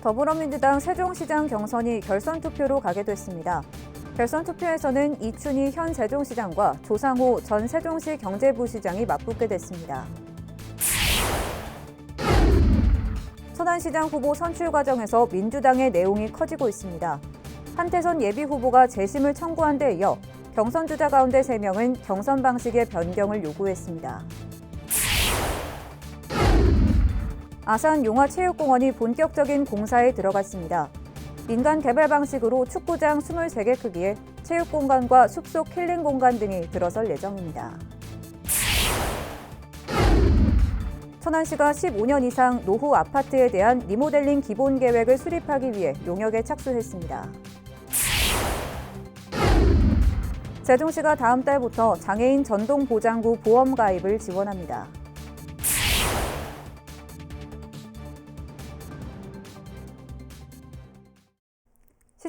더불어민주당 세종시장 경선이 결선 투표로 가게 됐습니다. 결선 투표에서는 이춘희 현 세종시장과 조상호 전 세종시 경제부시장이 맞붙게 됐습니다. 천안시장 후보 선출 과정에서 민주당의 내용이 커지고 있습니다. 한태선 예비후보가 재심을 청구한 데 이어 경선 주자 가운데 3명은 경선 방식의 변경을 요구했습니다. 아산 용화체육공원이 본격적인 공사에 들어갔습니다. 민간 개발 방식으로 축구장 23개 크기의 체육공간과 숲속 힐링 공간 등이 들어설 예정입니다. 천안시가 15년 이상 노후 아파트에 대한 리모델링 기본 계획을 수립하기 위해 용역에 착수했습니다. 세종시가 다음 달부터 장애인 전동보장구 보험 가입을 지원합니다.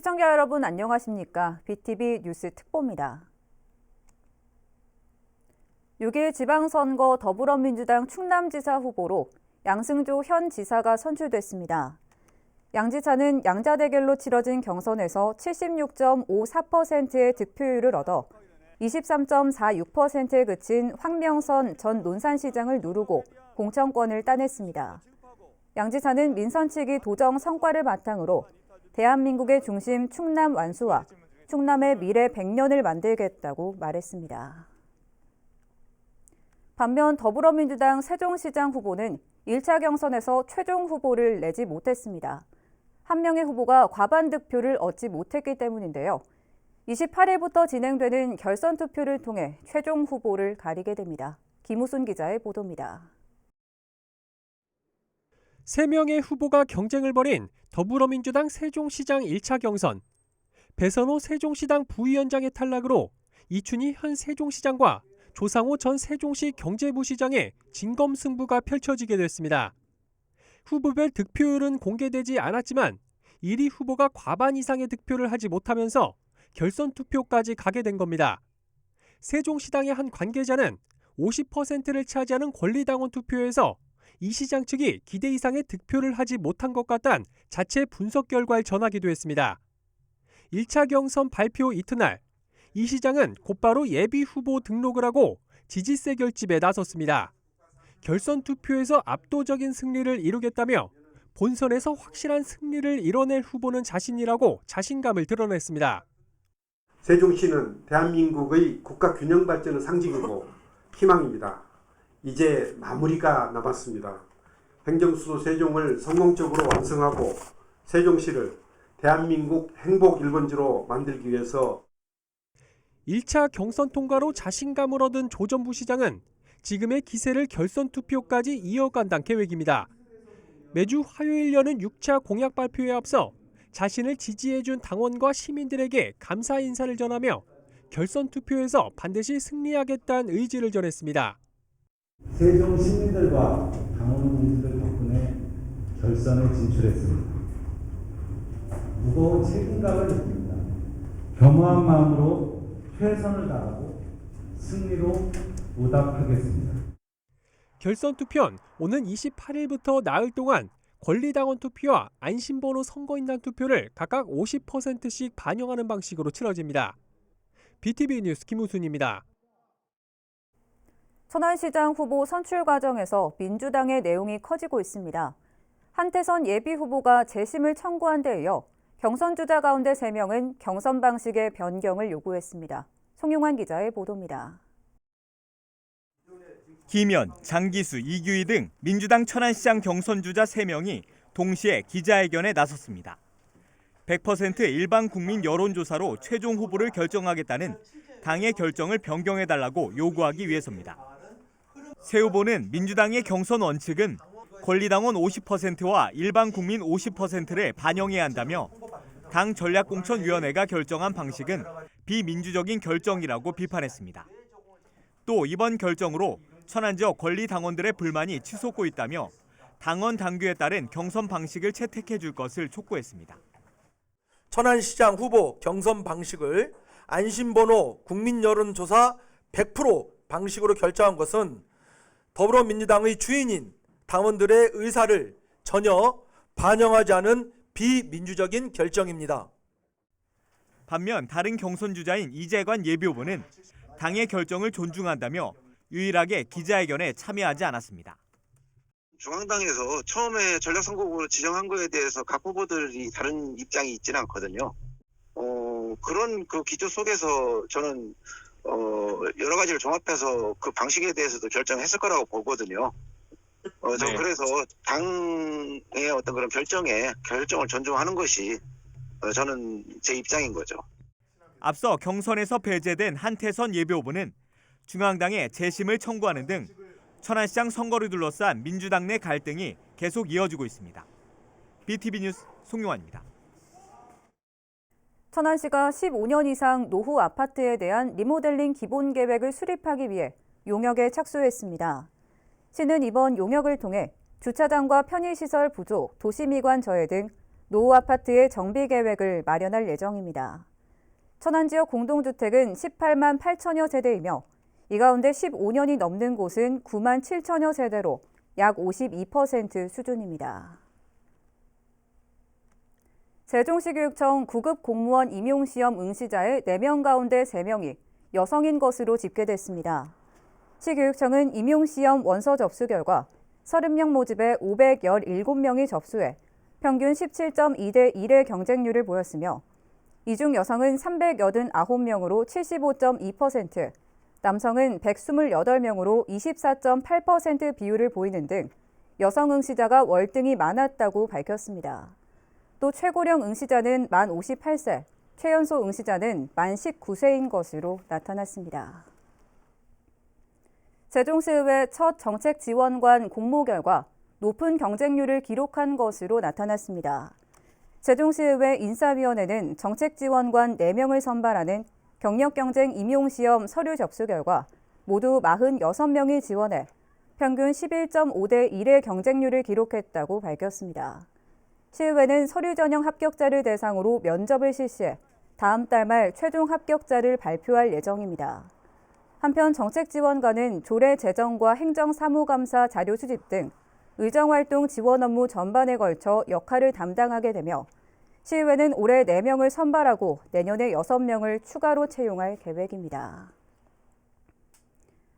시청자 여러분 안녕하십니까? BTV 뉴스 특보입니다. 6일 지방선거 더불어민주당 충남지사 후보로 양승조 현 지사가 선출됐습니다. 양 지사는 양자대결로 치러진 경선에서 76.54%의 득표율을 얻어 23.46%에 그친 황명선 전 논산시장을 누르고 공천권을 따냈습니다. 양 지사는 민선치기 도정 성과를 바탕으로 대한민국의 중심 충남 완수와 충남의 미래 100년을 만들겠다고 말했습니다. 반면 더불어민주당 세종시장 후보는 1차 경선에서 최종 후보를 내지 못했습니다. 한 명의 후보가 과반 득표를 얻지 못했기 때문인데요. 28일부터 진행되는 결선 투표를 통해 최종 후보를 가리게 됩니다. 김우순 기자의 보도입니다. 3명의 후보가 경쟁을 벌인 더불어민주당 세종시장 1차 경선. 배선호 세종시당 부위원장의 탈락으로 이춘희 현 세종시장과 조상호 전 세종시 경제부시장의 진검승부가 펼쳐지게 됐습니다. 후보별 득표율은 공개되지 않았지만 1위 후보가 과반 이상의 득표를 하지 못하면서 결선 투표까지 가게 된 겁니다. 세종시당의 한 관계자는 50%를 차지하는 권리당원 투표에서 이 시장 측이 기대 이상의 득표를 하지 못한 것 같다는 자체 분석 결과를 전하기도 했습니다. 1차 경선 발표 이튿날 이 시장은 곧바로 예비 후보 등록을 하고 지지세 결집에 나섰습니다. 결선 투표에서 압도적인 승리를 이루겠다며 본선에서 확실한 승리를 이뤄낼 후보는 자신이라고 자신감을 드러냈습니다. 세종시는 대한민국의 국가 균형 발전의 상징이고 희망입니다. 이제 마무리가 남았습니다. 행정수도 세종을 성공적으로 완성하고 세종시를 대한민국 행복 1번지로 만들기 위해서 1차 경선 통과로 자신감을 얻은 조 전 부시장은 지금의 기세를 결선 투표까지 이어간다는 계획입니다. 매주 화요일 여는 6차 공약 발표에 앞서 자신을 지지해준 당원과 시민들에게 감사 인사를 전하며 결선 투표에서 반드시 승리하겠다는 의지를 전했습니다. 세종 시민들과 당원분들 덕분에 결선에 진출했습니다. 무거운 책임감을 느낍니다. 겸허한 마음으로 최선을 다하고 승리로 보답하겠습니다. 결선 투표는 오는 28일부터 나흘 동안 권리당원 투표와 안심번호 선거인단 투표를 각각 50%씩 반영하는 방식으로 치러집니다. BTV 뉴스 김우순입니다. 천안시장 후보 선출 과정에서 민주당의 내용이 커지고 있습니다. 한태선 예비후보가 재심을 청구한 데 이어 경선 주자 가운데 3명은 경선 방식의 변경을 요구했습니다. 송용환 기자의 보도입니다. 김현, 장기수, 이규희 등 민주당 천안시장 경선 주자 3명이 동시에 기자회견에 나섰습니다. 100% 일반 국민 여론조사로 최종 후보를 결정하겠다는 당의 결정을 변경해달라고 요구하기 위해서입니다. 새 후보는 민주당의 경선 원칙은 권리당원 50%와 일반 국민 50%를 반영해야 한다며 당 전략공천위원회가 결정한 방식은 비민주적인 결정이라고 비판했습니다. 또 이번 결정으로 천안 지역 권리당원들의 불만이 치솟고 있다며 당원 당규에 따른 경선 방식을 채택해 줄 것을 촉구했습니다. 천안시장 후보 경선 방식을 안심번호 국민여론조사 100% 방식으로 결정한 것은 더불어민주당의 주인인 당원들의 의사를 전혀 반영하지 않은 비민주적인 결정입니다. 반면 다른 경선 주자인 이재관 예비후보는 당의 결정을 존중한다며 유일하게 기자회견에 참여하지 않았습니다. 중앙당에서 처음에 전략선거구를 지정한 거에 대해서 각 후보들이 다른 입장이 있지는 않거든요. 그런 그 기조 속에서 저는 여러 가지를 종합해서 그 방식에 대해서도 결정했을 거라고 보거든요. 저 그래서 당의 어떤 그런 결정을 존중하는 것이 저는 제 입장인 거죠. 앞서 경선에서 배제된 한태선 예비후보는 중앙당에 재심을 청구하는 등 천안시장 선거를 둘러싼 민주당 내 갈등이 계속 이어지고 있습니다. BTV 뉴스 송용환입니다. 천안시가 15년 이상 노후 아파트에 대한 리모델링 기본 계획을 수립하기 위해 용역에 착수했습니다. 시는 이번 용역을 통해 주차장과 편의시설 부족, 도시미관 저해 등 노후 아파트의 정비 계획을 마련할 예정입니다. 천안 지역 공동주택은 18만 8천여 세대이며 이 가운데 15년이 넘는 곳은 9만 7천여 세대로 약 52% 수준입니다. 세종시 교육청 9급 공무원 임용시험 응시자의 4명 가운데 3명이 여성인 것으로 집계됐습니다. 시교육청은 임용시험 원서 접수 결과 30명 모집에 517명이 접수해 평균 17.2대 1의 경쟁률을 보였으며 이 중 여성은 389명으로 75.2%, 남성은 128명으로 24.8% 비율을 보이는 등 여성 응시자가 월등히 많았다고 밝혔습니다. 또 최고령 응시자는 만 58세, 최연소 응시자는 만 19세인 것으로 나타났습니다. 세종시의회 첫 정책지원관 공모 결과 높은 경쟁률을 기록한 것으로 나타났습니다. 세종시의회 인사위원회는 정책지원관 4명을 선발하는 경력경쟁 임용시험 서류 접수 결과 모두 46명이 지원해 평균 11.5대 1의 경쟁률을 기록했다고 밝혔습니다. 시의회는 서류 전형 합격자를 대상으로 면접을 실시해 다음 달 말 최종 합격자를 발표할 예정입니다. 한편 정책지원관은 조례 제정과 행정사무감사 자료 수집 등 의정활동 지원 업무 전반에 걸쳐 역할을 담당하게 되며 시의회는 올해 4명을 선발하고 내년에 6명을 추가로 채용할 계획입니다.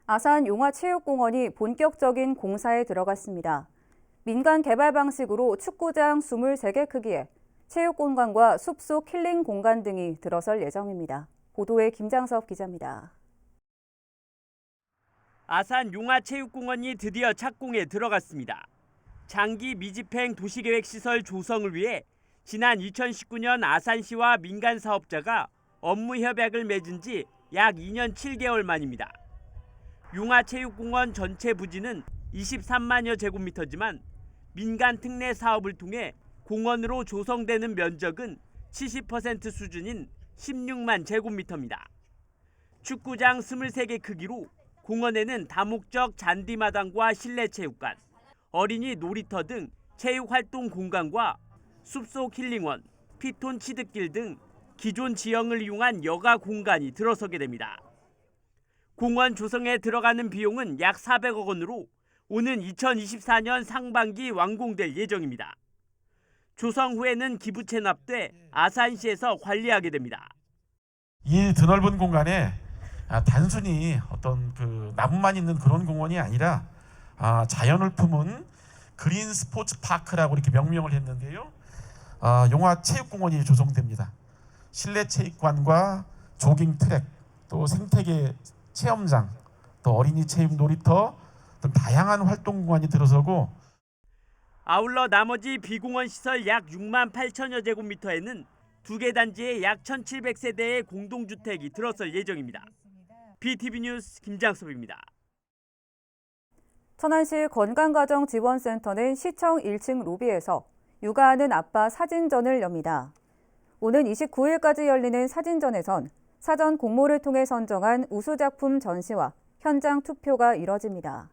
아산 용화체육공원이 본격적인 공사에 들어갔습니다. 민간 개발 방식으로 축구장 23개 크기에 체육공간과 숲속 힐링 공간 등이 들어설 예정입니다. 보도에 김장섭 기자입니다. 아산 용화체육공원이 드디어 착공에 들어갔습니다. 장기 미집행 도시계획시설 조성을 위해 지난 2019년 아산시와 민간 사업자가 업무 협약을 맺은 지 약 2년 7개월 만입니다. 용화체육공원 전체 부지는 23만여 제곱미터지만 민간 특례 사업을 통해 공원으로 조성되는 면적은 70% 수준인 16만 제곱미터입니다. 축구장 23개 크기로 공원에는 다목적 잔디마당과 실내체육관, 어린이 놀이터 등 체육활동 공간과 숲속 힐링원, 피톤 치드길 등 기존 지형을 이용한 여가 공간이 들어서게 됩니다. 공원 조성에 들어가는 비용은 약 400억 원으로 오는 2024년 상반기 완공될 예정입니다. 조성 후에는 기부 체납돼 아산시에서 관리하게 됩니다. 이 드넓은 공간에 단순히 어떤 그 나무만 있는 그런 공원이 아니라 자연을 품은 그린 스포츠 파크라고 이렇게 명명을 했는데요. 용화체육공원이 조성됩니다. 실내 체육관과 조깅 트랙, 또 생태계 체험장, 또 어린이 체육 놀이터 등 다양한 활동 공간이 들어서고 아울러 나머지 비공원 시설 약 6만 8천여 제곱미터에는 2개 단지에 약 1,700세대의 공동주택이 들어설 예정입니다. BTV 뉴스 김장섭입니다. 천안시 건강가정지원센터는 시청 1층 로비에서 육아하는 아빠 사진전을 엽니다. 오는 29일까지 열리는 사진전에선 사전 공모를 통해 선정한 우수작품 전시와 현장 투표가 이뤄집니다.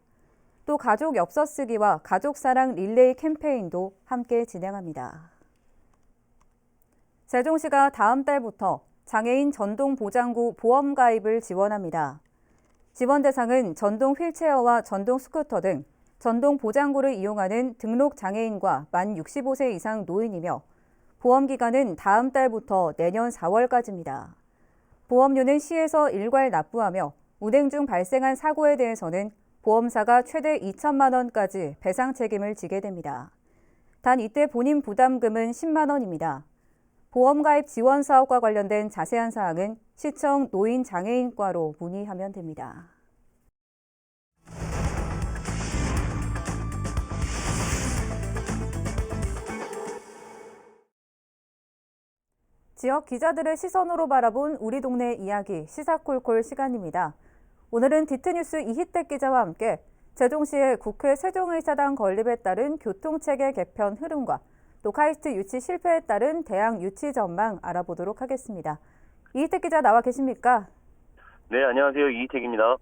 또 가족 엽서 쓰기와 가족사랑 릴레이 캠페인도 함께 진행합니다. 세종시가 다음 달부터 장애인 전동보장구 보험 가입을 지원합니다. 지원 대상은 전동 휠체어와 전동 스쿠터 등 전동 보장구를 이용하는 등록 장애인과 만 65세 이상 노인이며 보험 기간은 다음 달부터 내년 4월까지입니다. 보험료는 시에서 일괄 납부하며 운행 중 발생한 사고에 대해서는 보험사가 최대 2천만 원까지 배상 책임을 지게 됩니다. 단 이때 본인 부담금은 10만 원입니다. 보험가입 지원 사업과 관련된 자세한 사항은 시청 노인장애인과로 문의하면 됩니다. 지역 기자들의 시선으로 바라본 우리 동네 이야기 시사콜콜 시간입니다. 오늘은 디트뉴스 이희택 기자와 함께 세종시의 국회 세종의사당 건립에 따른 교통체계 개편 흐름과 또 카이스트 유치 실패에 따른 대학 유치 전망 알아보도록 하겠습니다. 이희택 기자 나와 계십니까? 네, 안녕하세요. 이희택입니다.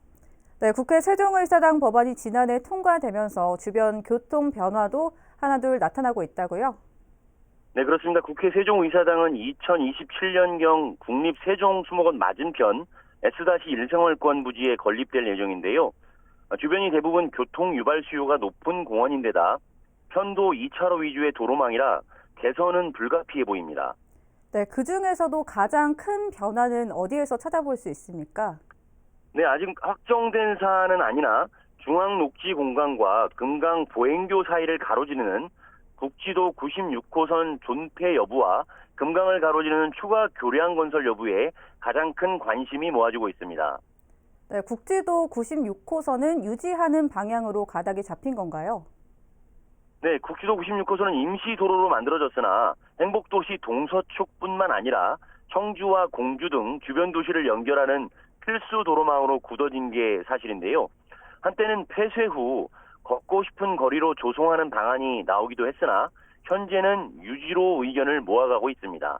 네, 국회 세종의사당 법안이 지난해 통과되면서 주변 교통 변화도 하나둘 나타나고 있다고요? 네, 그렇습니다. 국회 세종의사당은 2027년경 국립 세종수목원 맞은편 S-1생활권 부지에 건립될 예정인데요. 주변이 대부분 교통 유발 수요가 높은 공원인데다 편도 2차로 위주의 도로망이라 개선은 불가피해 보입니다. 네, 그중에서도 가장 큰 변화는 어디에서 찾아볼 수 있습니까? 네, 아직 확정된 사안은 아니나 중앙 녹지 공간과 금강 보행교 사이를 가로지르는 국지도 96호선 존폐 여부와 금강을 가로지르는 추가 교량 건설 여부에 가장 큰 관심이 모아지고 있습니다. 네, 국지도 96호선은 유지하는 방향으로 가닥이 잡힌 건가요? 네, 국지도 96호선은 임시 도로로 만들어졌으나 행복도시 동서축뿐만 아니라 청주와 공주 등 주변 도시를 연결하는 필수 도로망으로 굳어진 게 사실인데요. 한때는 폐쇄 후 걷고 싶은 거리로 조성하는 방안이 나오기도 했으나 현재는 유지로 의견을 모아가고 있습니다.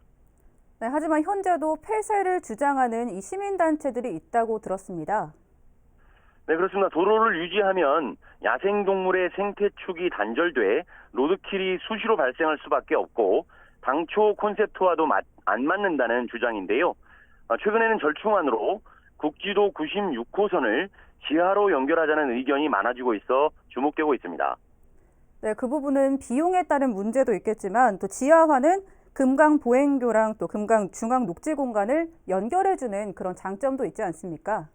네, 하지만 현재도 폐쇄를 주장하는 이 시민단체들이 있다고 들었습니다. 네, 그렇습니다. 도로를 유지하면 야생동물의 생태축이 단절돼 로드킬이 수시로 발생할 수밖에 없고 당초 콘셉트와도 안 맞는다는 주장인데요. 최근에는 절충안으로 국지도 96호선을 지하로 연결하자는 의견이 많아지고 있어 주목되고 있습니다. 네, 그 부분은 비용에 따른 문제도 있겠지만 또 지하화는 금강 보행교랑 또 금강 중앙 녹지 공간을 연결해주는 그런 장점도 있지 않습니까?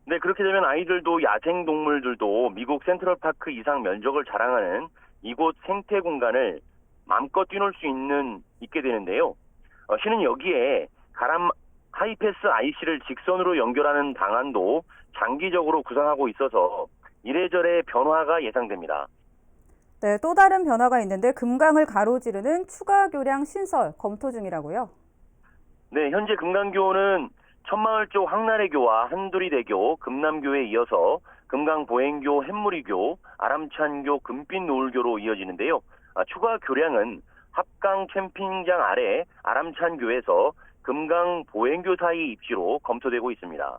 네, 그렇게 되면 아이들도 야생동물들도 미국 센트럴파크 이상 면적을 자랑하는 이곳 생태 공간을 마음껏 뛰놀 수 있게 되는데요. 시는 여기에 가람 하이패스 IC를 직선으로 연결하는 방안도 장기적으로 구상하고 있어서 이래저래 변화가 예상됩니다. 네, 또 다른 변화가 있는데 금강을 가로지르는 추가 교량 신설 검토 중이라고요? 네, 현재 금강교는 천마을 쪽 황나래교와 한두리대교, 금남교에 이어서 금강 보행교, 햇무리교, 아람찬교, 금빛노을교로 이어지는데요. 추가 교량은 합강 캠핑장 아래 아람찬교에서 금강 보행교 사이 입지로 검토되고 있습니다.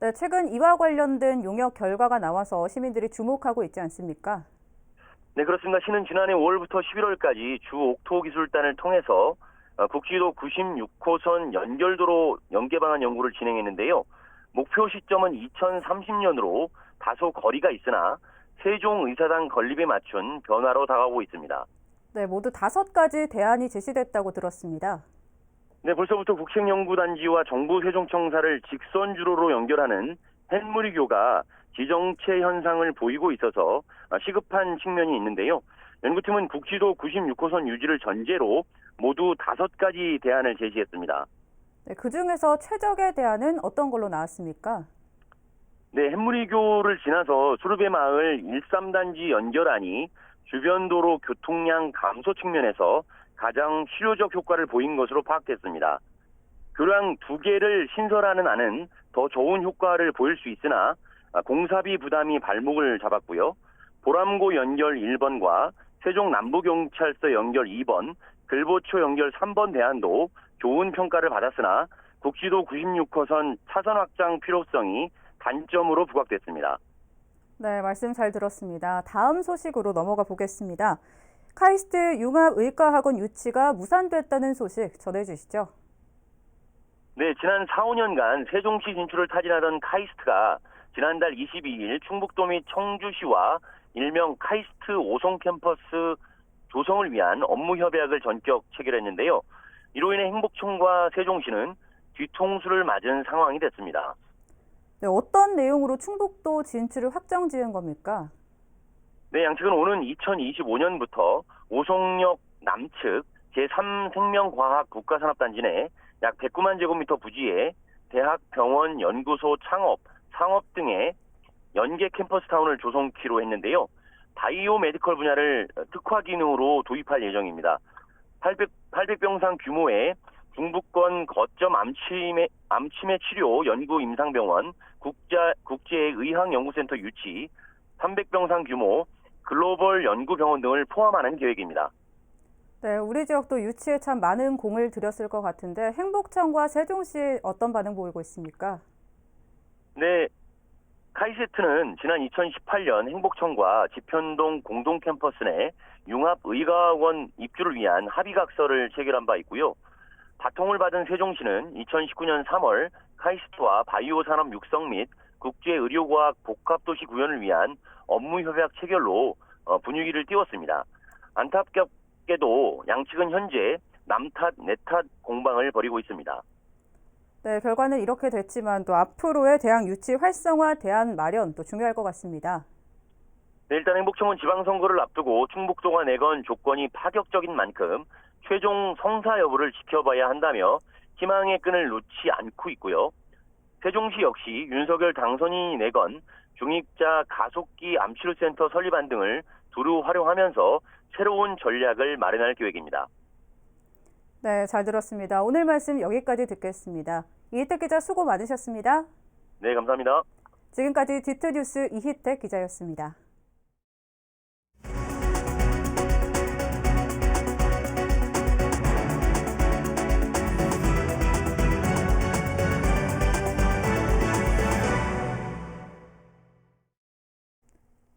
네, 최근 이와 관련된 용역 결과가 나와서 시민들이 주목하고 있지 않습니까? 네, 그렇습니다. 시는 지난해 5월부터 11월까지 주 옥토 기술단을 통해서 국지도 96호선 연결도로 연계 방안 연구를 진행했는데요. 목표 시점은 2030년으로 다소 거리가 있으나 세종의사당 건립에 맞춘 변화로 다가오고 있습니다. 네, 모두 5가지 대안이 제시됐다고 들었습니다. 네, 벌써부터 국책연구단지와 정부 세종청사를 직선주로로 연결하는 햇무리교가 지정체 현상을 보이고 있어서 시급한 측면이 있는데요. 연구팀은 국지도 96호선 유지를 전제로 모두 5가지 대안을 제시했습니다. 네, 그중에서 최적의 대안은 어떤 걸로 나왔습니까? 네, 햇무리교를 지나서 수르베마을 13단지 연결안이 주변 도로 교통량 감소 측면에서 가장 실효적 효과를 보인 것으로 파악됐습니다. 교량 2개를 신설하는 안은 더 좋은 효과를 보일 수 있으나 공사비 부담이 발목을 잡았고요. 보람고 연결 1번과 세종 남부경찰서 연결 2번, 글보초 연결 3번 대안도 좋은 평가를 받았으나 국지도 96호선 차선 확장 필요성이 단점으로 부각됐습니다. 네, 말씀 잘 들었습니다. 다음 소식으로 넘어가 보겠습니다. 카이스트 융합의과학원 유치가 무산됐다는 소식 전해주시죠. 네, 지난 4, 5년간 세종시 진출을 타진하던 카이스트가 지난달 22일 충북도 및 청주시와 일명 카이스트 오송 캠퍼스 조성을 위한 업무 협약을 전격 체결했는데요. 이로 인해 행복청과 세종시는 뒤통수를 맞은 상황이 됐습니다. 네, 어떤 내용으로 충북도 진출을 확정 지은 겁니까? 네, 양측은 오는 2025년부터 오송역 남측 제3생명과학 국가산업단지 내 약 109만 제곱미터 부지에 대학, 병원, 연구소, 창업, 상업 등의 연계 캠퍼스타운을 조성키로 했는데요. 바이오 메디컬 분야를 특화 기능으로 도입할 예정입니다. 800병상 규모의 중부권 거점 암치매 치료 연구 임상병원, 국제의학연구센터 유치, 300병상 규모 글로벌 연구병원 등을 포함하는 계획입니다. 네, 우리 지역도 유치에 참 많은 공을 들였을 것 같은데 행복청과 세종시 어떤 반응 보이고 있습니까? 네, 카이세트는 지난 2018년 행복청과 지편동 공동 캠퍼스 내 융합의과학원 입주를 위한 합의각서를 체결한 바 있고요. 바통을 받은 세종시는 2019년 3월 카이스트와 바이오 산업 육성 및 국제의료과학 복합도시 구현을 위한 업무협약 체결로 분위기를 띄웠습니다. 안타깝게도 양측은 현재 남탓, 내탓 공방을 벌이고 있습니다. 네, 결과는 이렇게 됐지만 또 앞으로의 대학 유치 활성화 대안 마련 또 중요할 것 같습니다. 네, 일단 행복청은 지방선거를 앞두고 충북도가 내건 조건이 파격적인 만큼 최종 성사 여부를 지켜봐야 한다며 희망의 끈을 놓지 않고 있고요. 세종시 역시 윤석열 당선인이 내건 중입자 가속기 암치료센터 설립안 등을 두루 활용하면서 새로운 전략을 마련할 계획입니다. 네, 잘 들었습니다. 오늘 말씀 여기까지 듣겠습니다. 이희택 기자 수고 많으셨습니다. 네, 감사합니다. 지금까지 디트뉴스 이희택 기자였습니다.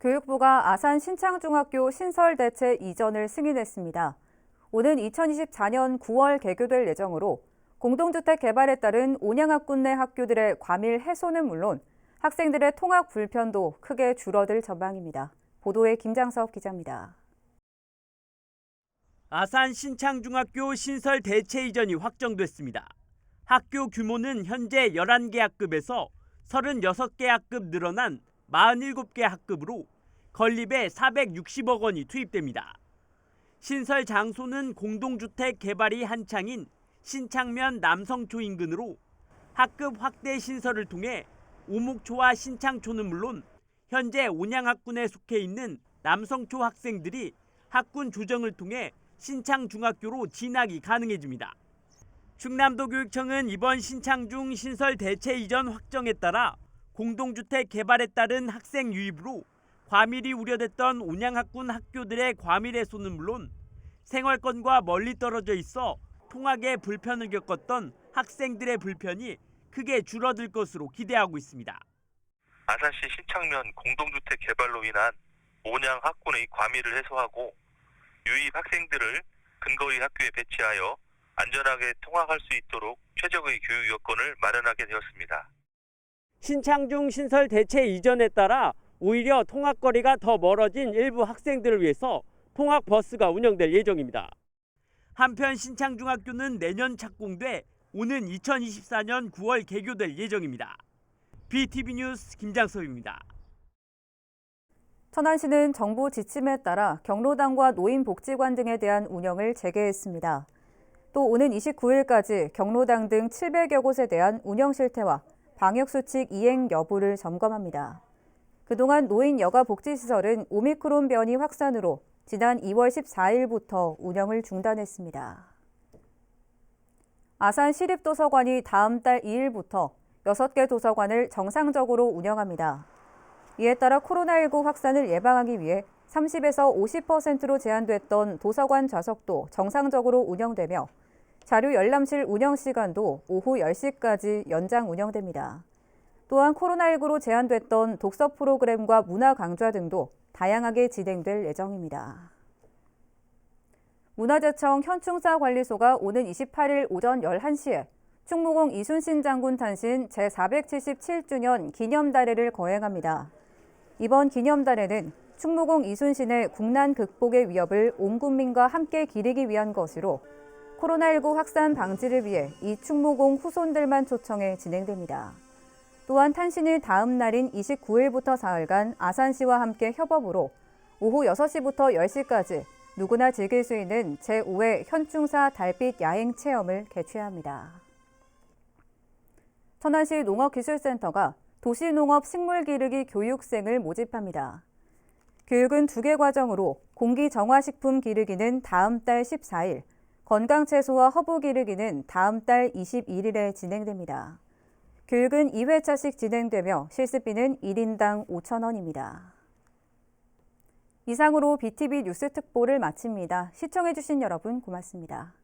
교육부가 아산 신창중학교 신설 대체 이전을 승인했습니다. 오는 2024년 9월 개교될 예정으로 공동주택 개발에 따른 온양학군 내 학교들의 과밀 해소는 물론 학생들의 통학 불편도 크게 줄어들 전망입니다. 보도에 김장섭 기자입니다. 아산 신창중학교 신설 대체 이전이 확정됐습니다. 학교 규모는 현재 11개 학급에서 36개 학급 늘어난 47개 학급으로 건립에 460억 원이 투입됩니다. 신설 장소는 공동주택 개발이 한창인 신창면 남성초 인근으로 학급 확대 신설을 통해 오목초와 신창초는 물론 현재 온양학군에 속해 있는 남성초 학생들이 학군 조정을 통해 신창중학교로 진학이 가능해집니다. 충남도교육청은 이번 신창중 신설 대체 이전 확정에 따라 공동주택 개발에 따른 학생 유입으로 과밀이 우려됐던 온양학군 학교들의 과밀 해소는 물론 생활권과 멀리 떨어져 있어 통학에 불편을 겪었던 학생들의 불편이 크게 줄어들 것으로 기대하고 있습니다. 아산시 신창면 공동주택 개발로 인한 온양학군의 과밀을 해소하고 유입 학생들을 근거리 학교에 배치하여 안전하게 통학할 수 있도록 최적의 교육 여건을 마련하게 되었습니다. 신창중 신설 대체 이전에 따라 오히려 통학거리가 더 멀어진 일부 학생들을 위해서 통학버스가 운영될 예정입니다. 한편 신창중학교는 내년 착공돼 오는 2024년 9월 개교될 예정입니다. BTV 뉴스 김장섭입니다. 천안시는 정부 지침에 따라 경로당과 노인복지관 등에 대한 운영을 재개했습니다. 또 오는 29일까지 경로당 등 700여 곳에 대한 운영 실태와 방역수칙 이행 여부를 점검합니다. 그동안 노인 여가복지시설은 오미크론 변이 확산으로 지난 2월 14일부터 운영을 중단했습니다. 아산 시립도서관이 다음 달 2일부터 6개 도서관을 정상적으로 운영합니다. 이에 따라 코로나19 확산을 예방하기 위해 30에서 50%로 제한됐던 도서관 좌석도 정상적으로 운영되며 자료 열람실 운영 시간도 오후 10시까지 연장 운영됩니다. 또한 코로나19로 제한됐던 독서 프로그램과 문화 강좌 등도 다양하게 진행될 예정입니다. 문화재청 현충사관리소가 오는 28일 오전 11시에 충무공 이순신 장군 탄신 제477주년 기념다례를 거행합니다. 이번 기념다례는 충무공 이순신의 국난 극복의 위협을 온 국민과 함께 기리기 위한 것으로 코로나19 확산 방지를 위해 이 충무공 후손들만 초청해 진행됩니다. 또한 탄신일 다음 날인 29일부터 사흘간 아산시와 함께 협업으로 오후 6시부터 10시까지 누구나 즐길 수 있는 제5회 현충사 달빛 야행 체험을 개최합니다. 천안시 농업기술센터가 도시농업 식물기르기 교육생을 모집합니다. 교육은 2개 과정으로 공기정화식품 기르기는 다음 달 14일, 건강채소와 허브 기르기는 다음 달 21일에 진행됩니다. 교육은 2회차씩 진행되며 실습비는 1인당 5,000원입니다. 이상으로 BTV 뉴스 특보를 마칩니다. 시청해주신 여러분 고맙습니다.